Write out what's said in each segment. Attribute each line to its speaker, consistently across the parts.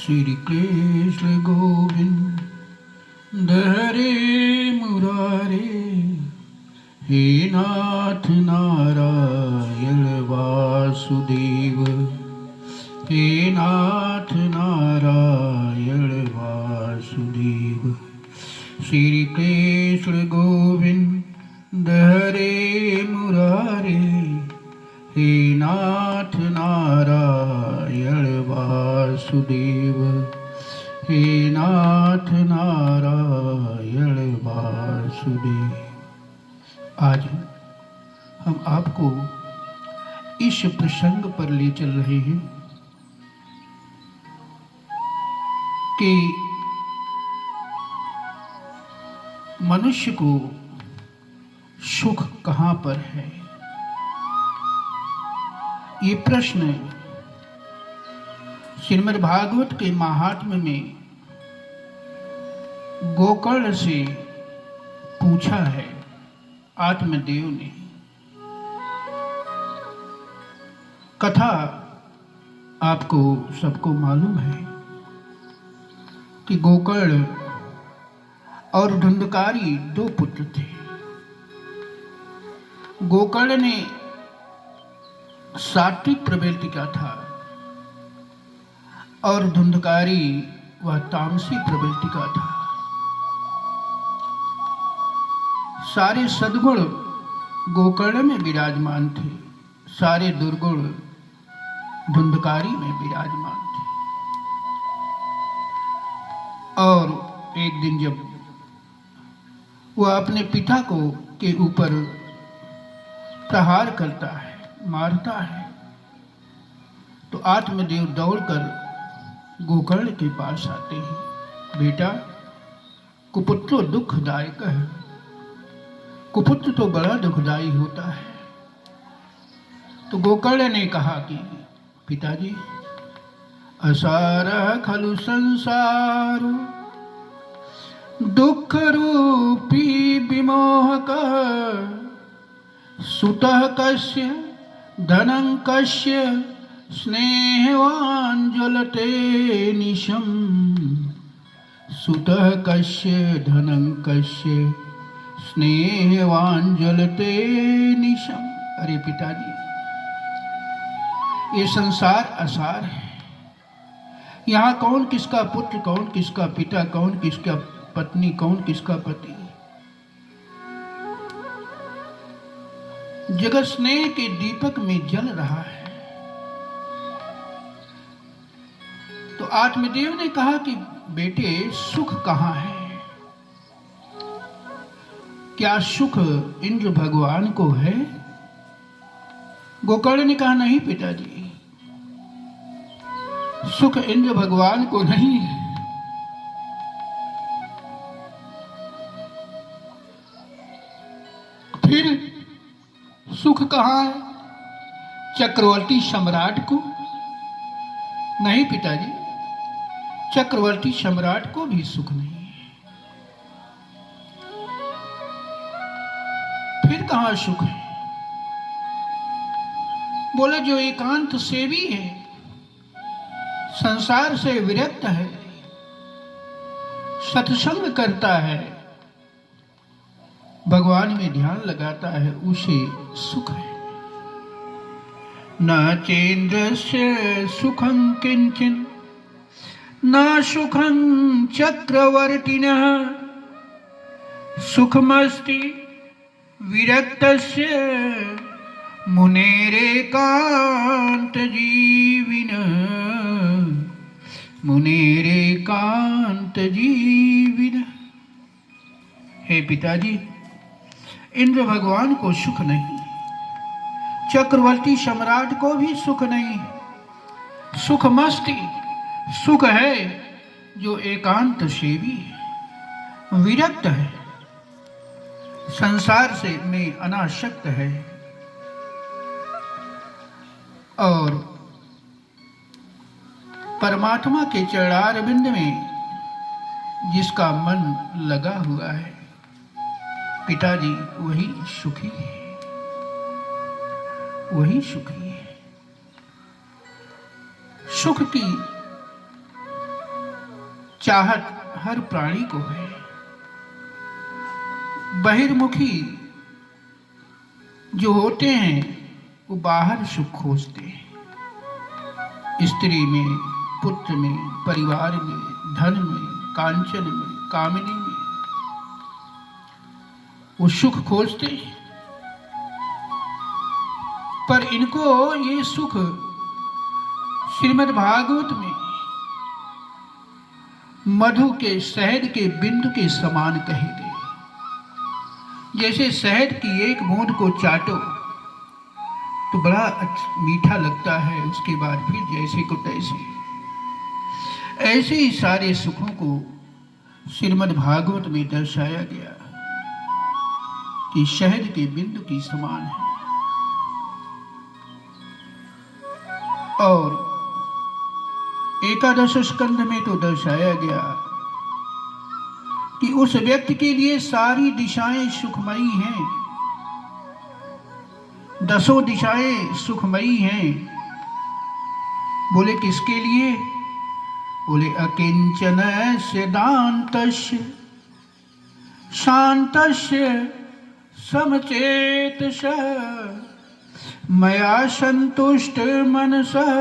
Speaker 1: श्री कृष्ण गोविंद हरे मुरारे, हे नाथ नारायण वासुदेव, हे नाथ नारायण वासुदेव। श्री कृष्ण गोविंद हरे मुरारे, हे नाथ नारायण वासुदेव, हे नाथ नारायण वासुदेव। आज हम आपको इस प्रसंग पर ले चल रहे हैं कि मनुष्य को सुख कहाँ पर है। ये प्रश्न श्रीमद् भागवत के महात्म्य में गोकर्ण से पूछा है आत्मदेव ने। कथा आपको सबको मालूम है कि गोकर्ण और धुंधकारी दो पुत्र थे। गोकर्ण ने सात्विक प्रवृत्ति का था और धुंधकारी वह तामसी प्रवृत्ति का था। सारे सद्गुण गोकर्ण में विराजमान थे, सारे दुर्गुण धुंधकारी में विराजमान थे। और एक दिन जब वह अपने पिता को के ऊपर प्रहार करता है, मारता है, तो आत्मदेव दौड़कर गोकर्ण के पास आते हैं। बेटा, कुपुत्र दुखदायक है, कुपुत्र तो बड़ा दुखदायी होता है। तो गोकर्ण ने कहा कि पिताजी, असारः खलु संसार दुख रूपी विमोहकः, सुतः कस्य धनं कस्य स्नेहवान् ज्वलते निशम्, सुतः कस्य धनं कस्य स्नेहवान् ज्वलते निशम्। अरे पिताजी, ये संसार असार है। यहाँ कौन किसका पुत्र, कौन किसका पिता, कौन किसका पत्नी, कौन किसका पति। जगत स्नेह के दीपक में जल रहा है। तो आत्मदेव ने कहा कि बेटे, सुख कहाँ है? क्या सुख इंद्र भगवान को है? गोकर्ण ने कहा, नहीं पिताजी, सुख इंद्र भगवान को नहीं है। फिर सुख कहाँ है? चक्रवर्ती सम्राट को? नहीं पिताजी, चक्रवर्ती सम्राट को भी सुख नहीं है। फिर कहाँ सुख है? बोले जो एकांत सेवी है, संसार से विरक्त है, सत्संग करता है, भगवान में ध्यान लगाता है, उसे सुख है। न चेन्द्रस्य सुखं किंचन न सुखं चक्रवर्तिनः, सुखमस्ति विरक्तस्य मुनेरेकांत जीविनः, मुनेरेकांत जीविनः। हे पिताजी, इंद्र भगवान को सुख नहीं, चक्रवर्ती सम्राट को भी सुख नहीं। सुख मस्ती सुख है जो एकांत सेवी है, विरक्त है, संसार से में अनासक्त है और परमात्मा के चरणारविंद में जिसका मन लगा हुआ है, पिताजी, वही सुखी है, वही सुखी है। सुख की चाहत हर प्राणी को है। बहिर्मुखी जो होते हैं वो बाहर सुख खोजते हैं, स्त्री में, पुत्र में, परिवार में, धन में, कांचन में, कामिनी में वो सुख खोजते हैं। पर इनको ये सुख श्रीमद् भागवत में मधु के, शहद के बिंदु के समान कहे गए। जैसे शहद की एक बूंद को चाटो तो बड़ा मीठा लगता है, उसके बाद फिर जैसे को तैसे, ऐसे ही सारे सुखों को श्रीमद् भागवत में दर्शाया गया कि शहद के बिंदु की समान है। और एकादश स्कंध में तो दर्शाया गया कि उस व्यक्ति के लिए सारी दिशाएं सुखमयी हैं, 10 दिशाएं सुखमयी हैं। बोले किसके लिए? बोले अकिंचन सिद्धांतस्य शांतस्य समचेतस मया संतुष्ट मनसः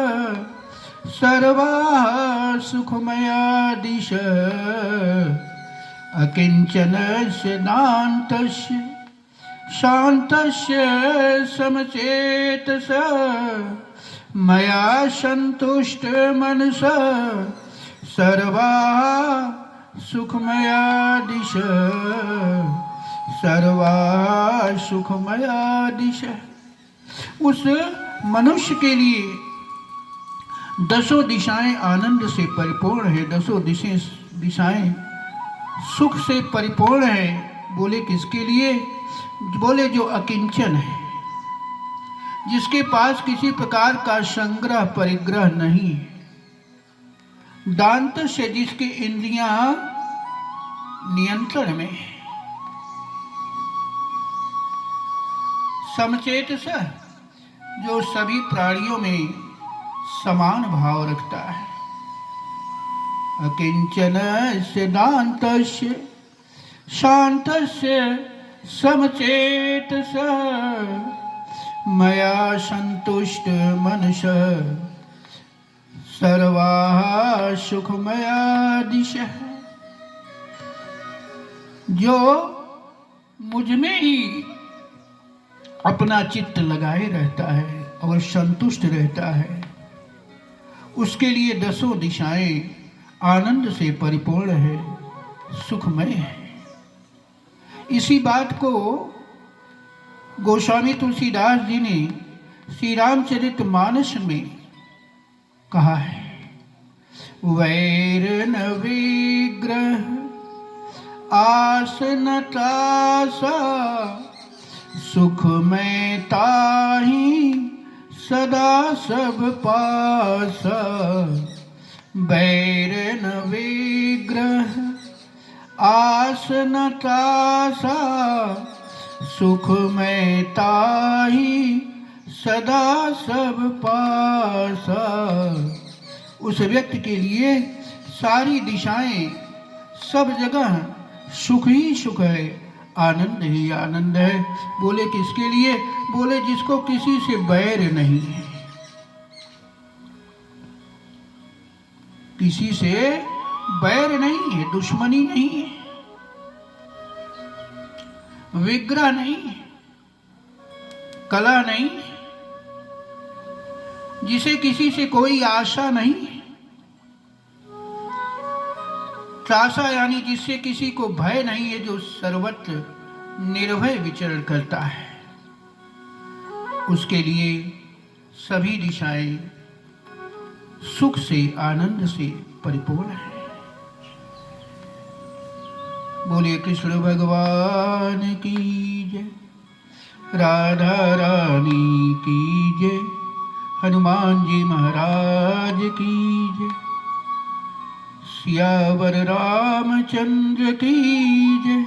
Speaker 1: सर्वाः सुखमया दिश। अकिंचन सिद्धांतस्य शांतस्य समचेतस मया संतुष्ट मनसः सर्वाः सुखमया दिश। सर्वाः सुखमया दिश। उस मनुष्य के लिए 10 दिशाएं आनंद से परिपूर्ण है, 10 दिशाएं सुख से परिपूर्ण है। बोले किसके लिए? बोले जो अकिंचन है, जिसके पास किसी प्रकार का संग्रह परिग्रह नहीं है, दांत से जिसके इंद्रियां नियंत्रण में है, समचेतस जो सभी प्राणियों में समान भाव रखता है। अकिंचन सिद्धांतस्य शांतस्य समचेतस मया संतुष्ट मनसः सर्वाः सुखमया दिशः। जो मुझ में ही अपना चित्त लगाए रहता है और संतुष्ट रहता है, उसके लिए 10 दिशाएं आनंद से परिपूर्ण है, सुखमय है। इसी बात को गोस्वामी तुलसीदास जी ने श्री रामचरितमानस में कहा है। वैर न विग्रह आस न त्रासा सुख में ताहि सदा सब पास। बैर न विग्रह आस न त्रासा सुख में ताहि सदा सब पास। उस व्यक्ति के लिए सारी दिशाएं, सब जगह सुख ही सुख है, आनंद ही आनंद है। बोले किसके लिए? बोले जिसको किसी से बैर नहीं है, किसी से बैर नहीं है, दुश्मनी नहीं है, विग्रह नहीं, कला नहीं, जिसे किसी से कोई आशा नहीं, त्रासा यानी जिससे किसी को भय नहीं है, जो सर्वत्र निर्भय विचरण करता है, उसके लिए सभी दिशाएं सुख से आनंद से परिपूर्ण है। बोलिए कृष्ण भगवान की जय, राधा रानी की जय, हनुमान जी महाराज की जय, सियावर रामचंद्र की जय।